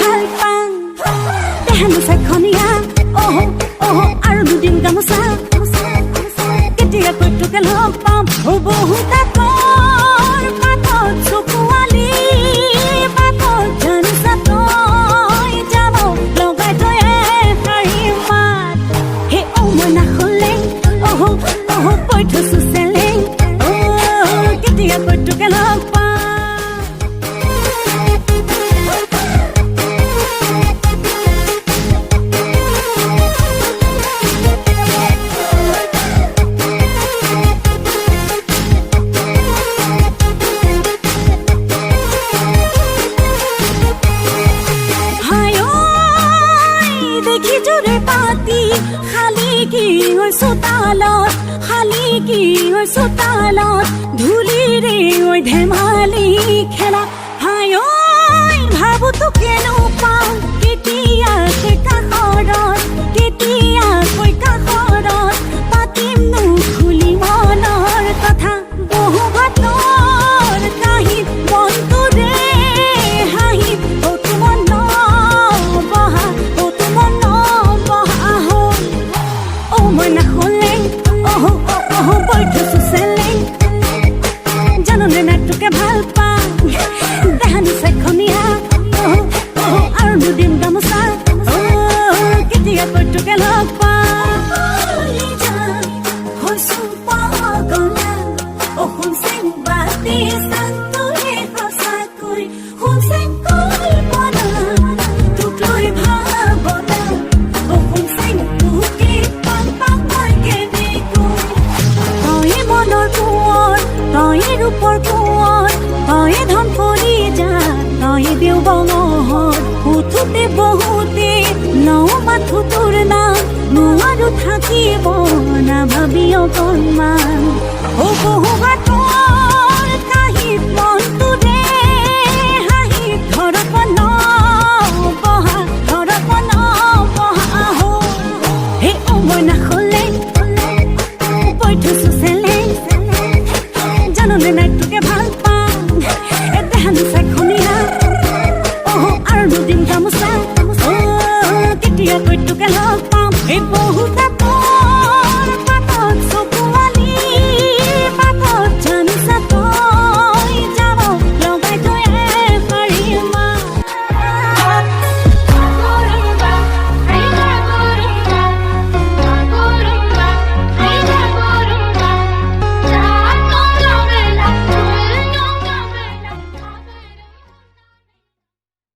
ভাল পাওঁ তেহানো চাখনীয়া আৰু দুদিন গামোচা কেতিয়া কৈটোকে লগ পাম বহুত আকৰ পাতত চকুৱালি পাতত জানিছা তই যাব লগাই তই শাৰী মাত হে মই নাখলে কৈ থৈছো চেলেং কেতিয়া কৈটোকে লগ পাম চোতালত ধূলিৰে ঐ ধেমালি খেলা হাই ঐ ভাবো তো কেনো পাওঁ কেতিয়াকৈ কাষৰত পাতিম নো খুলি মনৰ কথা বহু বাতৰ কাহিত মনটোৰে হাঁহিত অতো মন বহা হ'ল মই নাখলে কৈ থৈছো চেলেং জাননে নাটকে ভাল পাওঁ দেহানি চাখনীয়া আৰু দুদিন গামোচা কেতিয়া কৈটোকে লগ হৈছো পাগলা শুনচেং বাতি চান্তৰে সঁচাকৈ শুনচেং কল্পনা তোক লৈ ভাৱনা শুনচেং তোকে পাম মই কেনেকৈ তই মনৰ কোঁৱৰ তই ৰূপৰ কোঁৱৰ তই ধন কৰি যা তই দেও বঙহত উঠোতে বহুতে ন মাথো তোৰ নাম নোৱাৰো থাকিব নাভাবি অকণমান বহু বাতৰ কাহিত মনটোৰে হাঁহিত ঘৰত বহা হে মই নাখলে কৈ থৈছো চেলেং জাননে নাটকে ভাল পাওঁ দেহানো চাখনীয়া আৰু দুদিন গামোচা কেতিয়া কৈটোকে লগ পাম